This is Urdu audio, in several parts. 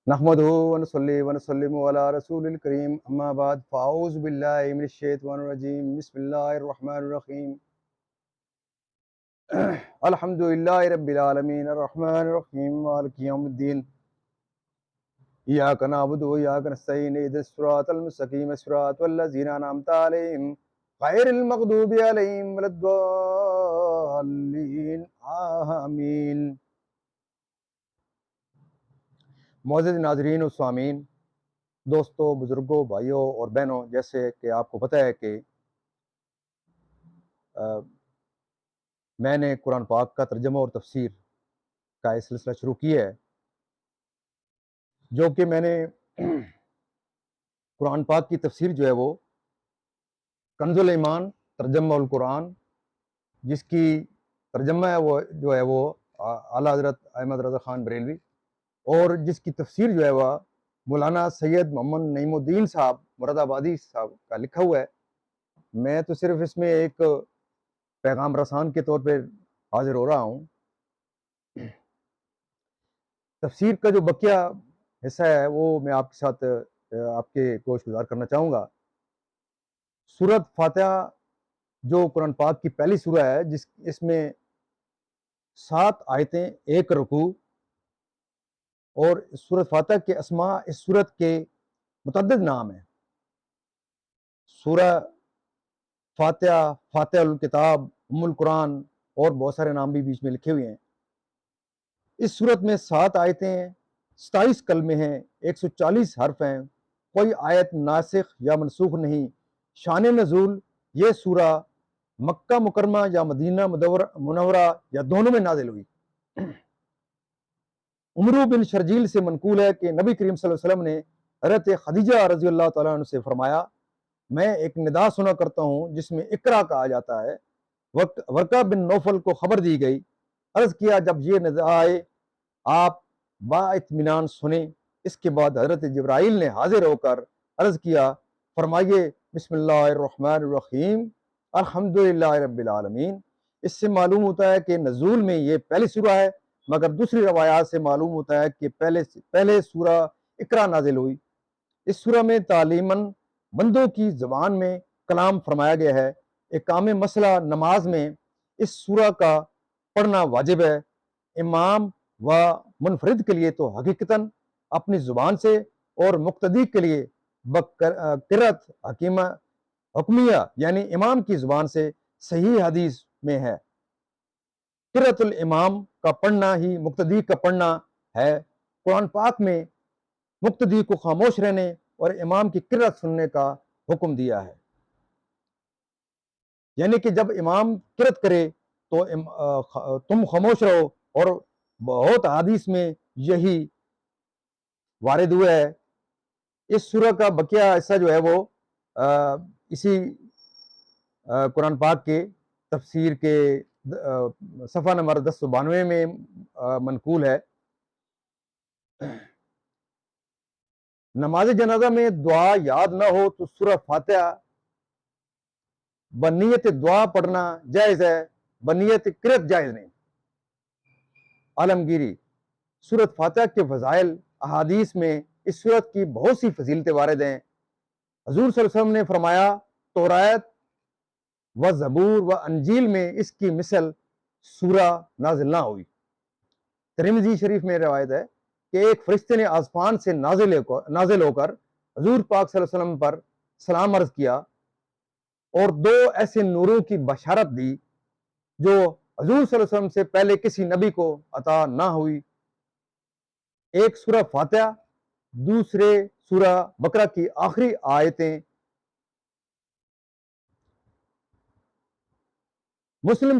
نحمده ونصلي ونسلم على رسول الكريم اما بعد فاعوذ بالله من الشیطان الرجیم بسم اللہ الرحمن الرحیم الحمد للہ رب العالمین الرحمن الرحیم مالک یوم الدین ایاک نعبد و ایاک نستعین اهدنا الصراط المستقیم صراط الذین انعمت علیہم غیر المغضوب علیہم ولا الضالین آمین۔ معزز ناظرین و سامعین، دوستوں، بزرگوں، بھائیوں اور بہنوں، جیسے کہ آپ کو پتہ ہے کہ میں نے قرآن پاک کا ترجمہ اور تفسیر کا یہ سلسلہ شروع کیا ہے، جو کہ میں نے قرآن پاک کی تفسیر جو ہے وہ کنز الایمان ترجمہ القرآن، جس کی ترجمہ ہے وہ جو ہے وہ اعلیٰ حضرت احمد رضا خان بریلوی، اور جس کی تفسیر جو ہے وہ مولانا سید محمد نعیم الدین صاحب مراد آبادی صاحب کا لکھا ہوا ہے۔ میں تو صرف اس میں ایک پیغام رسان کے طور پہ حاضر ہو رہا ہوں۔ تفسیر کا جو بقیہ حصہ ہے وہ میں آپ کے ساتھ آپ کے گوش گزار کرنا چاہوں گا۔ سورۃ فاتحہ جو قرآن پاک کی پہلی سورہ ہے، اس میں 7 آیتیں، 1 رکوع، اور سورۃ فاتحہ کے اسماء اس سورت کے متعدد نام ہیں۔ سورہ فاتحہ، فاتحہ الکتاب، ام القرآن، اور بہت سارے نام بھی بیچ میں لکھے ہوئے ہیں۔ اس صورت میں 7 آیتیں ہیں، 27 کلمے ہیں، 140 حرف ہیں، کوئی آیت ناسخ یا منسوخ نہیں۔ شان نزول، یہ سورہ مکہ مکرمہ یا مدینہ منورہ یا دونوں میں نازل ہوئی۔ عمرو بن شرجیل سے منقول ہے کہ نبی کریم صلی اللہ علیہ وسلم نے حضرت خدیجہ رضی اللہ تعالیٰ عنہ سے فرمایا، میں ایک ندا سنا کرتا ہوں جس میں اقرا کہا جاتا ہے۔ ورقہ بن نوفل کو خبر دی گئی، عرض کیا جب یہ ندا آئے آپ با اطمینان سنیں۔ اس کے بعد حضرت جبرائیل نے حاضر ہو کر عرض کیا، فرمائیے بسم اللہ الرحمن الرحیم الحمدللہ رب العالمین۔ اس سے معلوم ہوتا ہے کہ نزول میں یہ پہلی سورہ ہے، مگر دوسری روایات سے معلوم ہوتا ہے کہ پہلے سورہ اقرا نازل ہوئی۔ اس سورہ میں تعلیماً بندوں کی زبان میں کلام فرمایا گیا ہے۔ اقام مسئلہ نماز میں اس سورہ کا پڑھنا واجب ہے۔ امام و منفرد کے لیے تو حقیقتاً اپنی زبان سے، اور مقتدی کے لیے بقرات حکمیہ یعنی امام کی زبان سے صحیح حدیث میں ہے۔ قرۃ الامام کا پڑھنا ہی مقتدی کا پڑھنا ہے۔ قرآن پاک میں مقتدی کو خاموش رہنے اور امام کی قرات سننے کا حکم دیا ہے، یعنی کہ جب امام قرات کرے تو تم خاموش رہو، اور بہت حدیث میں یہی وارد ہوا ہے۔ اس سورہ کا بقیہ حصہ جو ہے وہ اسی قرآن پاک کے تفسیر کے صفحہ نمبر 1092 میں منقول ہے۔ نماز جنازہ میں دعا یاد نہ ہو تو سورہ فاتحہ بنیت دعا پڑھنا جائز ہے، بنیت قرات جائز نہیں۔ عالمگیری، سورۃ فاتحہ کے فضائل احادیث میں اس سورت کی بہت سی فضیلتیں وارد ہیں۔ حضور صلی اللہ علیہ وسلم نے فرمایا، تورات و زبور و انجیل میں اس کی مثل سورہ نازل نہ ہوئی۔ ترمذی شریف میں روایت ہے کہ ایک فرشتے نے آسمان سے نازل ہو کر حضور پاک صلی اللہ علیہ وسلم پر سلام عرض کیا اور 2 ایسے نوروں کی بشارت دی جو حضور صلی اللہ علیہ وسلم سے پہلے کسی نبی کو عطا نہ ہوئی۔ ایک سورہ فاتحہ، دوسرے سورہ بقرہ کی آخری آیتیں۔ مسلم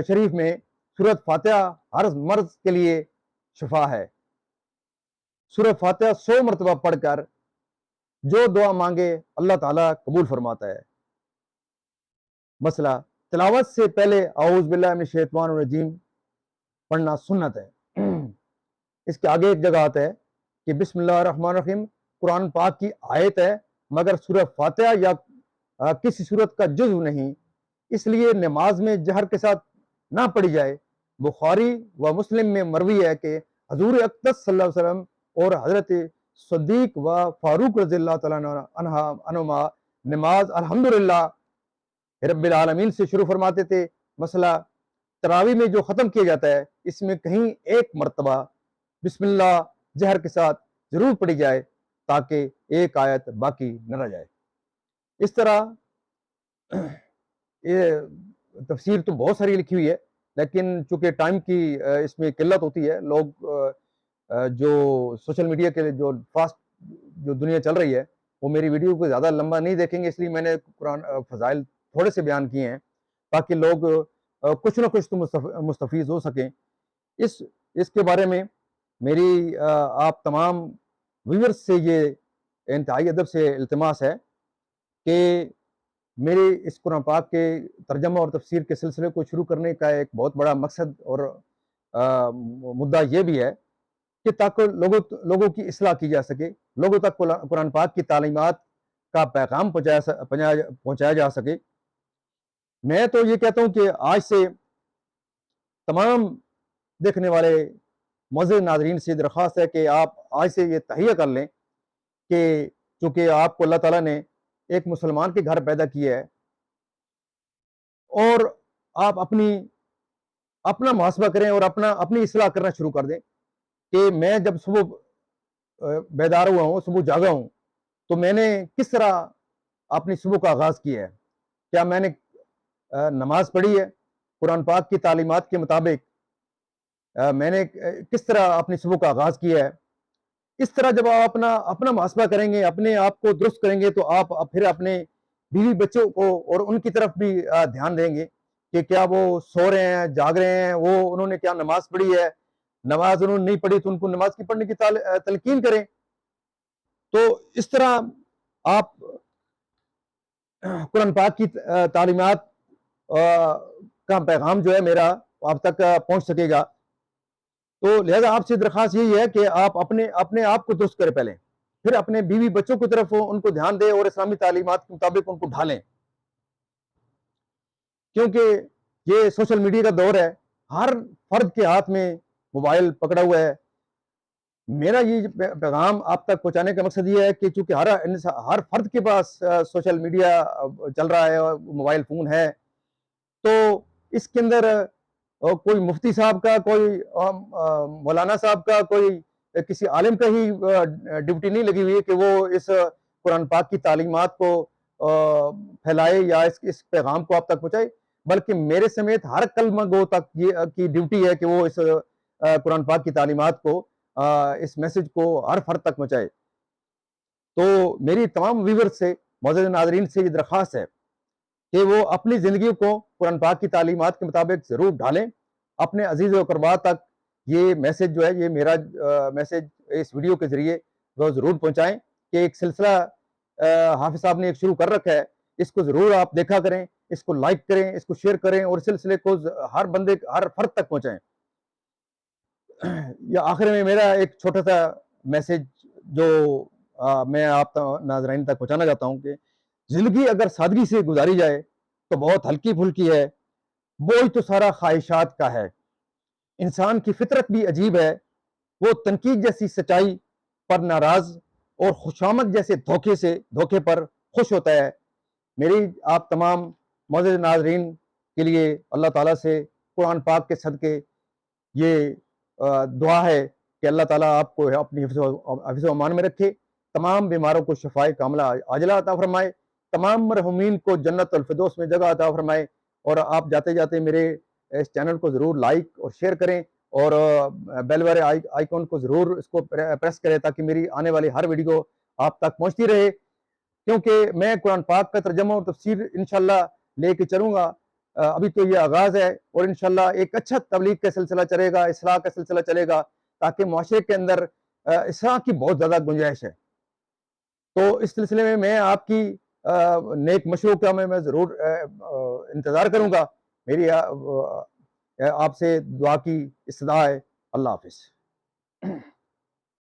شریف میں سورۃ فاتحہ ہر مرض کے لیے شفا ہے۔ سورہ فاتحہ 100 مرتبہ پڑھ کر جو دعا مانگے اللہ تعالیٰ قبول فرماتا ہے۔ مسئلہ، تلاوت سے پہلے اعوذ باللہ من الشیطان الرجیم پڑھنا سنت ہے۔ اس کے آگے ایک جگہ آتا ہے کہ بسم اللہ الرحمن الرحیم قرآن پاک کی آیت ہے، مگر سورہ فاتحہ یا کسی سورت کا جزو نہیں، اس لیے نماز میں جہر کے ساتھ نہ پڑھی جائے۔ بخاری و مسلم میں مروی ہے کہ حضور اقدس صلی اللہ علیہ وسلم اور حضرت صدیق و فاروق رضی اللہ تعالیٰ عنہما نماز الحمدللہ رب العالمین سے شروع فرماتے تھے۔ مسئلہ تراویح میں جو ختم کیا جاتا ہے اس میں کہیں ایک مرتبہ بسم اللہ جہر کے ساتھ ضرور پڑھی جائے تاکہ ایک آیت باقی نہ رہ جائے۔ اس طرح یہ تفسیر تو بہت ساری لکھی ہوئی ہے، لیکن چونکہ ٹائم کی اس میں قلت ہوتی ہے، لوگ جو سوشل میڈیا کے جو فاسٹ جو دنیا چل رہی ہے وہ میری ویڈیو کو زیادہ لمبا نہیں دیکھیں گے، اس لیے میں نے قرآن فضائل تھوڑے سے بیان کیے ہیں تاکہ لوگ کچھ نہ کچھ تو مستفیض ہو سکیں۔ اس کے بارے میں میری آپ تمام ویورز سے یہ انتہائی ادب سے التماس ہے کہ میرے اس قرآن پاک کے ترجمہ اور تفسیر کے سلسلے کو شروع کرنے کا ایک بہت بڑا مقصد اور مدعا یہ بھی ہے کہ تاکہ لوگوں کی اصلاح کی جا سکے، لوگوں تک قرآن پاک کی تعلیمات کا پیغام پہنچایا جا سکے۔ میں تو یہ کہتا ہوں کہ آج سے تمام دیکھنے والے معزز ناظرین سے درخواست ہے کہ آپ آج سے یہ تہیہ کر لیں کہ چونکہ آپ کو اللہ تعالیٰ نے ایک مسلمان کے گھر پیدا کیا ہے اور آپ اپنا محاسبہ کریں اور اپنی اصلاح کرنا شروع کر دیں کہ میں جب صبح بیدار ہوا ہوں، صبح جاگا ہوں، تو میں نے کس طرح اپنی صبح کا آغاز کیا ہے۔ کیا میں نے نماز پڑھی ہے قرآن پاک کی تعلیمات کے مطابق؟ میں نے کس طرح اپنی صبح کا آغاز کیا ہے؟ اس طرح جب آپ اپنا محاسبہ کریں گے، اپنے آپ کو درست کریں گے، تو آپ پھر اپنے بیوی بچوں کو اور ان کی طرف بھی دھیان دیں گے کہ کیا وہ سو رہے ہیں، جاگ رہے ہیں، انہوں نے کیا نماز پڑھی ہے۔ نماز انہوں نے نہیں پڑھی تو ان کو نماز کی پڑھنے کی تلقین کریں۔ تو اس طرح آپ قرآن پاک کی تعلیمات کا پیغام جو ہے میرا آپ تک پہنچ سکے گا۔ تو لہذا آپ سے درخواست یہی ہے کہ آپ اپنے آپ کو درست کریں پہلے، پھر اپنے بیوی بچوں کی طرف ان کو دھیان دیں اور اسلامی تعلیمات کے مطابق ان کو ڈھالیں، کیونکہ یہ سوشل میڈیا کا دور ہے، ہر فرد کے ہاتھ میں موبائل پکڑا ہوا ہے۔ میرا یہ پیغام آپ تک پہنچانے کا مقصد یہ ہے کہ چونکہ ہر فرد کے پاس سوشل میڈیا چل رہا ہے اور موبائل فون ہے، تو اس کے اندر کوئی مفتی صاحب کا، کوئی مولانا صاحب کا، کوئی کسی عالم کا ہی ڈیوٹی نہیں لگی ہوئی ہے کہ وہ اس قرآن پاک کی تعلیمات کو پھیلائے یا اس پیغام کو آپ تک پہنچائے، بلکہ میرے سمیت ہر کلمہ گو تک یہ کی ڈیوٹی ہے کہ وہ اس قرآن پاک کی تعلیمات کو، اس میسج کو ہر فرد تک پہنچائے۔ تو میری تمام ویور سے، معزز ناظرین سے یہ درخواست ہے کہ وہ اپنی زندگی کو قرآن پاک کی تعلیمات کے مطابق ضرور ڈھالیں، اپنے عزیز و اقربا تک یہ میسج جو ہے، یہ میرا میسج اس ویڈیو کے ذریعے وہ ضرور پہنچائیں کہ ایک سلسلہ حافظ صاحب نے ایک شروع کر رکھا ہے، اس کو ضرور آپ دیکھا کریں، اس کو لائک کریں، اس کو شیئر کریں اور سلسلے کو ہر فرد تک پہنچائیں۔ یا آخر میں میرا ایک چھوٹا سا میسج جو میں آپ ناظرین تک پہنچانا چاہتا ہوں کہ زندگی اگر سادگی سے گزاری جائے تو بہت ہلکی پھلکی ہے، بوجھ تو سارا خواہشات کا ہے۔ انسان کی فطرت بھی عجیب ہے، وہ تنقید جیسی سچائی پر ناراض اور خوشامد جیسے دھوکے پر خوش ہوتا ہے۔ میری آپ تمام معزز ناظرین کے لیے اللہ تعالیٰ سے قرآن پاک کے صدقے یہ دعا ہے کہ اللہ تعالیٰ آپ کو اپنی حفظ و امان میں رکھے، تمام بیماروں کو شفائے کاملہ عاجلہ عطا فرمائے، تمام مرحومین کو جنت الفردوس میں جگہ عطا فرمائے۔ اور آپ جاتے جاتے میرے اس چینل کو ضرور لائک اور شیئر کریں اور بیل والے آئیکن کو ضرور اس کو پریس کریں تاکہ میری آنے والی ہر ویڈیو آپ تک پہنچتی رہے، کیونکہ میں قرآن پاک کا ترجمہ اور تفسیر انشاءاللہ لے کے چلوں گا۔ ابھی تو یہ آغاز ہے اور انشاءاللہ ایک اچھا تبلیغ کا سلسلہ چلے گا، اصلاح کا سلسلہ چلے گا، تاکہ معاشرے کے اندر اصلاح کی بہت زیادہ گنجائش ہے۔ تو اس سلسلے میں آپ کی نیک مشوروں کا میں ضرور انتظار کروں گا۔ میری آپ سے دعا کی استدعا ہے۔ اللہ حافظ۔